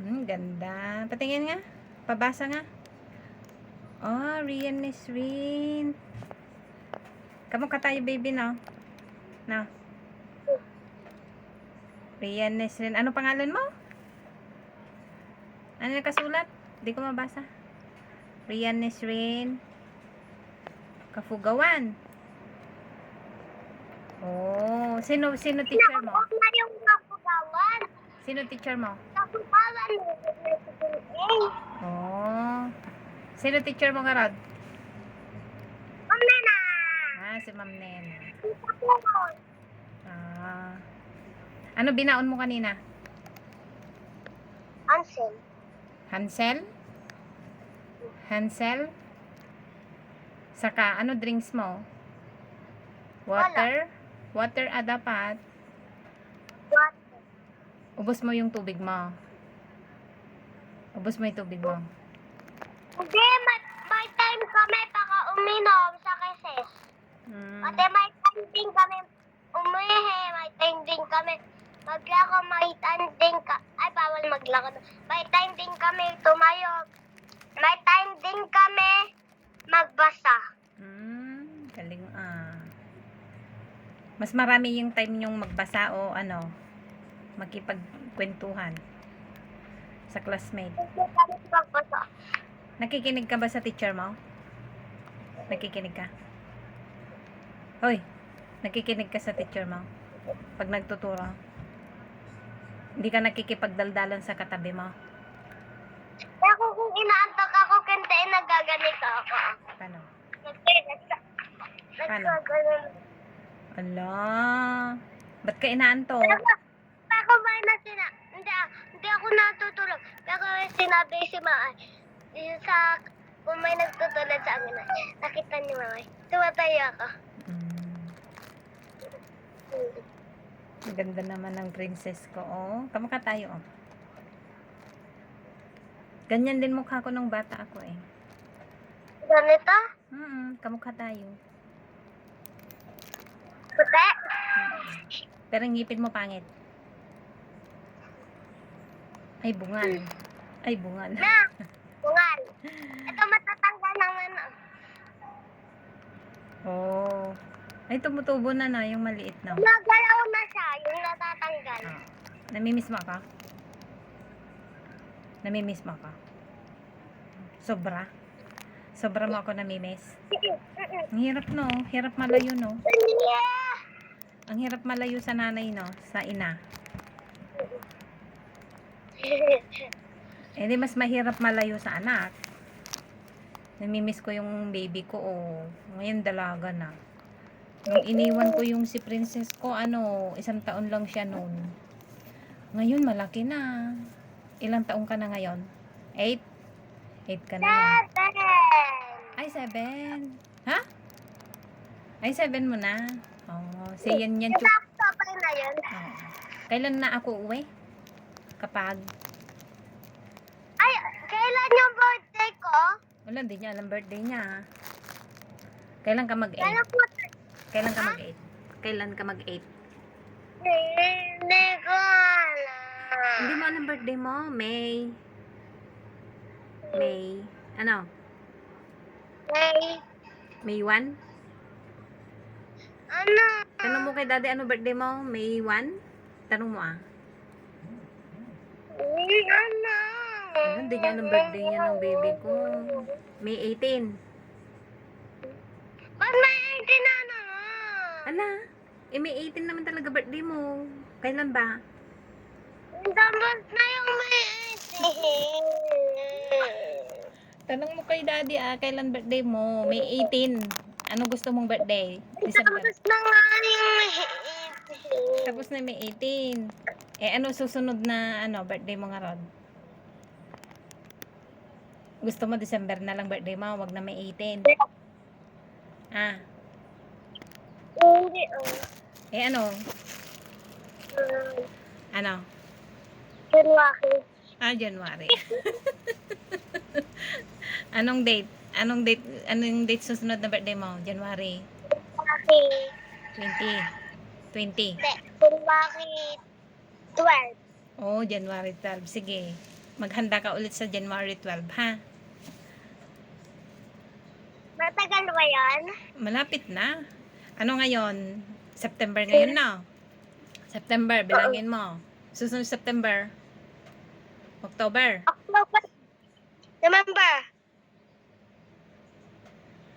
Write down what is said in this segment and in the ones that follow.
Ganda. Patingin nga. Pabasa nga. Oh, Rian Nisrin. Kamukha tayo, baby, no? No. Rian Nisrin. Ano pangalan mo? Ano nakasulat? Hindi ko mabasa. Rian Nisrin. Kafugawan. Oh, sino teacher mo? Huwag na yung kapugawan. Sino teacher mo? Kapugawan. Oh. Sino teacher mo, Karod? Ma'am Nena. Si Ma'am Nena. Kapugawan. Ano binaon mo kanina? Ansel. Hansel? Hansel? Saka, ano drinks mo? Water? Water dapat. What? Ubos mo yung tubig mo. Ubos mo yung tubig mo. Hindi, may time kami para uminom sa recess. Pati may time din kami umihi, may time din kami maglaro, may time din ay bawal maglaro. May time din kami tumayo, may time din kami magbasa. Galing Mas marami yung time yung magbasa o makipagkwentuhan sa classmate. Hindi kami magbasa. Nakikinig ka ba sa teacher mo? Nakikinig ka? Hoy, nakikinig ka sa teacher mo? Pag nagtuturo? Hindi ka nakikipagdaldalan sa katabi mo? Pero kung inaantok ako, kantain nagaganito ako. Paano? Nagkaganon. Ala, ba't ka inaanto? Pero may hindi ako natutulog. Pero may sinabi si Mama, kung may nagtutulog sa amin, nakita ni Mama, tumatayo ako. Ang ganda naman ng princess ko, oh. Kamukha tayo, oh. Ganyan din mukha ko nung bata ako, eh. Ganito? Kamukha tayo. Puti? Pero ang ngipin mo pangit. Ay, bungal. Ay, bungal. Na, bungal. Ito matatanggal naman. Oh. Ay, tumutubo na yung maliit na. Nagalaw na siya, yung natatanggal. Namimiss mo ako? Namimiss mo ako? Sobra? Sobra mo ako namimiss? Ang hirap, no? Hirap malayo, no? Yeah. Ang hirap malayo sa nanay, no? Sa ina. Eh, di mas mahirap malayo sa anak. Namimiss ko yung baby ko, oh. Ngayon dalaga na. Nung iniwan ko yung si princess ko, 1 taon lang siya noon. Ngayon malaki na. Ilang taong ka na ngayon? 8? 8 ka na. 7. Ay, 7. Ha? Ay, 7 mo na. Oh, yan chuk. October na yun. Kailan na ako uwi? Kapag? Ay, kailan yung birthday ko? Wala, hindi niya alam birthday niya. Kailan ka mag-8? Kailan ka mag-8? Kailan ka mag-8? Hindi ko alam. Hindi mo alam birthday mo? May. Ano? May 1? Ano? Tanong mo kay daddy, ano birthday mo? May 1? Tanong mo Ano? Hindi niya alam birthday niya ng baby ko. May 18. Ba't may 18 na naman? Ala, may 18 naman talaga birthday mo. Kailan ba? Tapos na yung may 18. Tanong mo kay daddy kailan birthday mo? May 18. Ano gusto mong birthday? December. Tapos na nga yung may 18. Tapos na may 18. Ano susunod na birthday mo nga Rod? Gusto mo December na lang birthday mo, wag na may 18. Hindi ano? Ano? January. January. Anong date? Anong date susunod na birthday mo? January 20. January 12. Oh, January 12. Sige. Maghanda ka ulit sa January 12, ha? Matagal ba yan? Malapit na. Ano ngayon? September ngayon na. September, bilangin mo. Susunod September. October. October. November.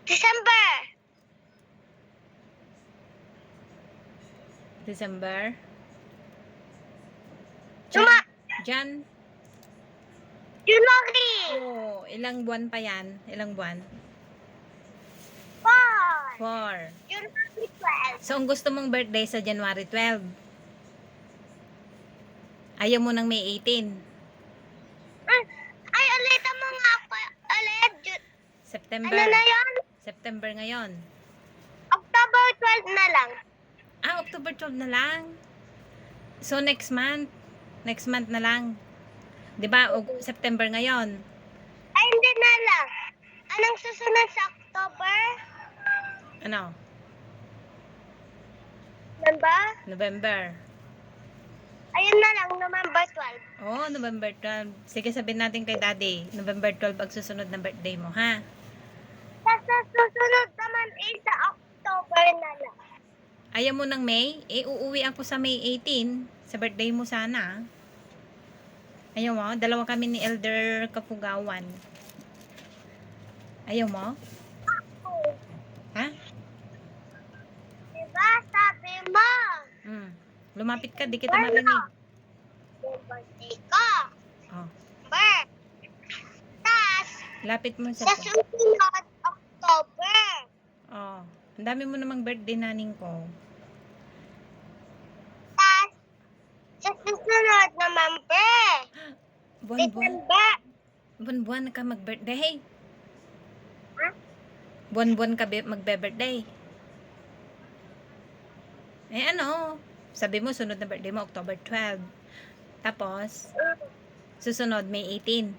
December. December. Juma. Jan. January. Oh, ilang buwan pa yan? Ilang buwan? 4. 4. January 12. So, ang gusto mong birthday sa January 12? Ayaw mo ng May 18? Ay, ulitan mo nga ako. Ulit. September. Ano na yan? September ngayon. October 12 na lang. October 12 na lang. So, next month. Next month na lang. 'Di ba? September ngayon. Ay, hindi na lang. Anong susunod sa October? Ano? November? November. Ayun na lang, November 12. Oh, November 12. Sige, sabihin natin kay Daddy. November 12 ang susunod na birthday mo, ha? Sa susunod naman sa October na lang. Ayaw mo ng May? Uuwi ako sa May 18. Sa birthday mo sana. Ayaw mo? Dalawa kami ni Elder Kapugawan. Ayaw mo? Ha? Diba sabi mo? Lumapit ka, di kita marinig. Yung birthday ko. Oh, Tas, lapit mo sa sa susunod October. Oh, ang dami mo namang birthday naning ko. Tas, sa susunod November. Buwan-buwan. December. Buwan-buwan ka mag-birthday. Ha? Buwan-buwan ka magbe-birthday. Eh ano? Sabi mo, sunod na birthday mo, October 12. Tapos, susunod, May 18.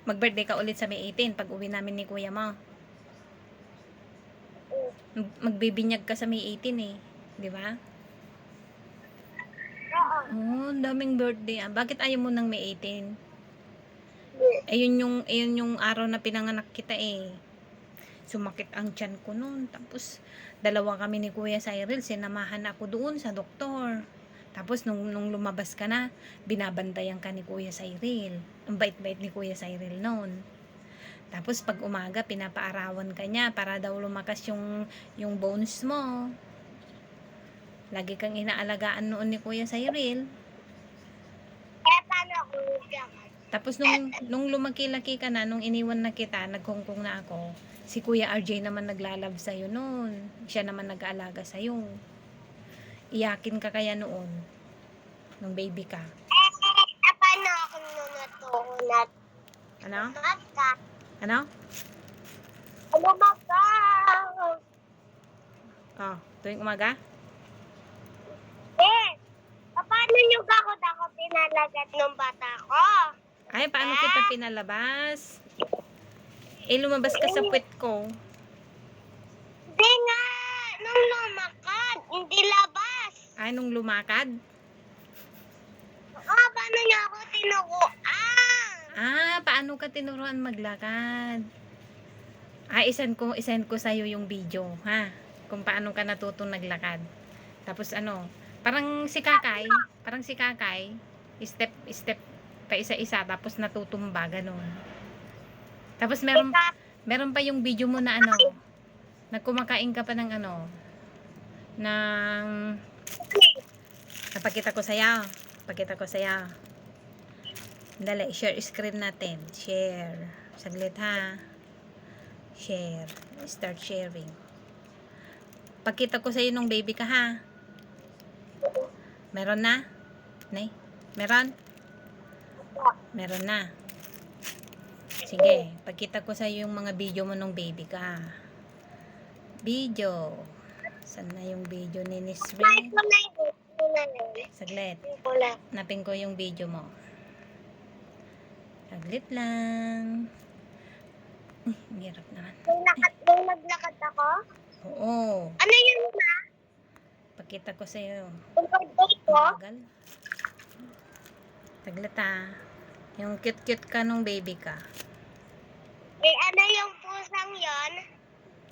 Mag-birthday ka ulit sa May 18 pag uwi namin ni kuya mo. Magbibinyag ka sa May 18 eh. Di ba? Oo. Oh, daming birthday. Bakit ayaw mo ng May 18? Ayun yung araw na pinanganak kita eh. Sumakit ang tiyan ko noon. Tapos, dalawa kami ni Kuya Cyril. Sinamahan ako doon sa doktor. Tapos, nung lumabas ka na, binabantayan ka ni Kuya Cyril. Ang bait-bait ni Kuya Cyril noon. Tapos, pag umaga, pinapaarawan ka niya para daw lumakas yung bones mo. Lagi kang inaalagaan noon ni Kuya Cyril. Eh, paano kung gaman? Tapos, nung lumaki-laki ka na, nung iniwan na kita, naghongkong na ako, si Kuya RJ naman naglalove sa'yo noon. Siya naman nag-aalaga sa'yo. Iyakin ka kaya noon, nung baby ka. Paano kung natutunat? Ano? Mata. Ano? Umaga. Oh, tuwing umaga? Eh, paano nyo ako pinalagat ng bata ko? Ay, paano kita pinalabas? Lumabas ka sa puwet ko. Hindi nga, nung lumakad, hindi labas. Ay, nung lumakad? Paano niya ako tinuruan? Paano ka tinuruan maglakad? Isend ko sa'yo yung video, ha? Kung paano ka natutong naglakad. Tapos parang si Kakay, step pa isa-isa, tapos natutumba, ganun. Tapos meron pa yung video mo na kumakain ka pa ng napakita ko sa'yo. Dali, share screen natin. Share. Saglit ha. Share. Start sharing. Pagkita ko sa'yo nung baby ka ha. Meron na? Nay? Meron? Meron na. Sige, pagkita ko sa'yo yung mga video mo nung baby ka. Video. Saan na yung video ni Nisbel? Saglit. Napin ko yung video mo. Saglit lang. Hirap naman. Nung naglakad ako? Oo. Ano yun na? Pagkita ko sa'yo. Yung birthday ko? Bagal. Taglit yung cute-cute ka nung baby ka. Eh, ano yung pusang yon?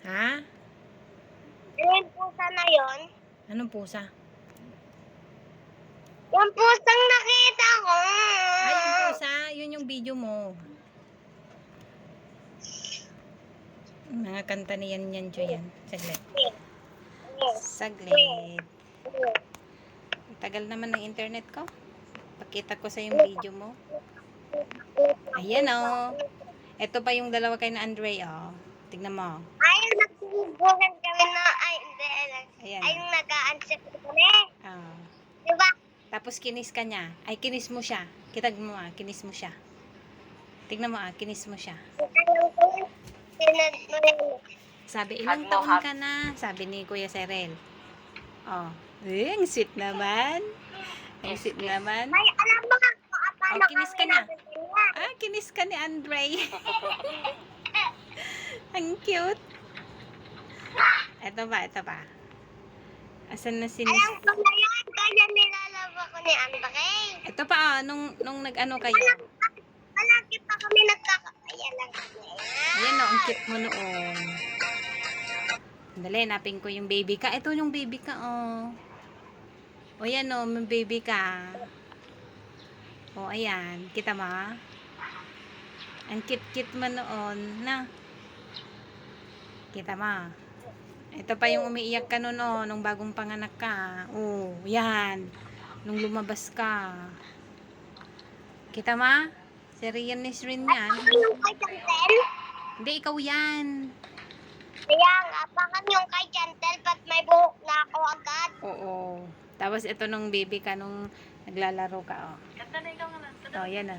Ha? Ano yung pusa na yon? Anong pusa? Yung pusang nakita ko. Ay, yung pusa, yun yung video mo. Mga kanta ni Yan yan. Saglit. Saglit. Tagal naman ng internet ko. Pakita ko sa yung video mo. Ayan Ito pa yung dalawa kay na Andre Tignan mo. Ay, nagsubukan kami na, ay, hindi, Ayan. ay, yung nag-a-answer kami. Ah. Diba? Tapos kinis ka niya. Ay, kinis mo siya. Kitag mo kinis mo siya. Tignan mo kinis mo siya. Sabi, ilang taon ka na? Sabi ni Kuya Serel. Ang sweet naman. Ang sweet naman. Ay, alam mo nga, paano kinis ka kami na. nagsisinyan. Kinis ka ni Andre. Ang cute. Ito pa. Asan na si Miss? Alam ko na yan, kaya nilalaba ko ni Andre. Ito pa nung nag-ano kayo. Malaki pa kami nagkakaya lang kami. Ayan ang cute mo noon. Dali, napin ko yung baby ka. Ito yung baby ka, O, yan may baby ka. O, ayan. Kita mo, Ang cute-cute mo noon, na. Kita mo. Ito pa yung umiiyak ka noon, nung bagong panganak ka. O, yan. Nung lumabas ka. Kita mo? Serious rin yan. Ano yung kay Chantel? Hindi, ikaw yan. Kaya nga, baka yung kay Chantel, ba't may buhok na ako agad? Oo. Tapos ito nung baby ka, nung naglalaro ka, Ganda na ikaw nga. yan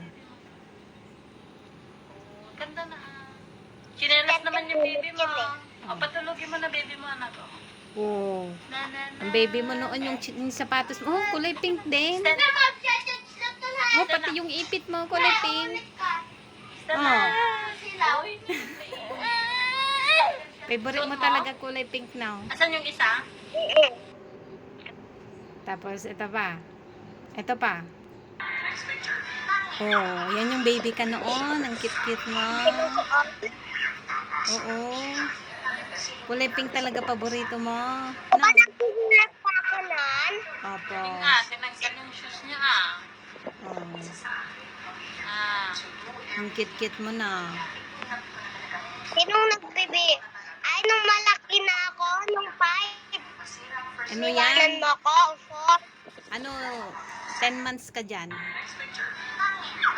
Ganda na. Chinelas naman yung baby mo. Patulogin mo na baby mo, anak ko. Oo. Ang baby mo noon, yung sapatos mo, kulay pink din. Pati yung ipit mo, kulay pink. Favorite mo talaga kulay pink na. Asan yung isa? Tapos, ito pa. Yan yung baby ka noon. Ang cute-cute mo. Oo. Kulay pink talaga paborito mo. Baka nagsusulat pa ako nun. Opo. Tinagsan yung shoes niya Ang cute-cute mo na. Sinong nagbibi? Ay, nung malaki na ako, nung 5. Ano yan? Iwanan mo ako, 4. 10 months ka dyan.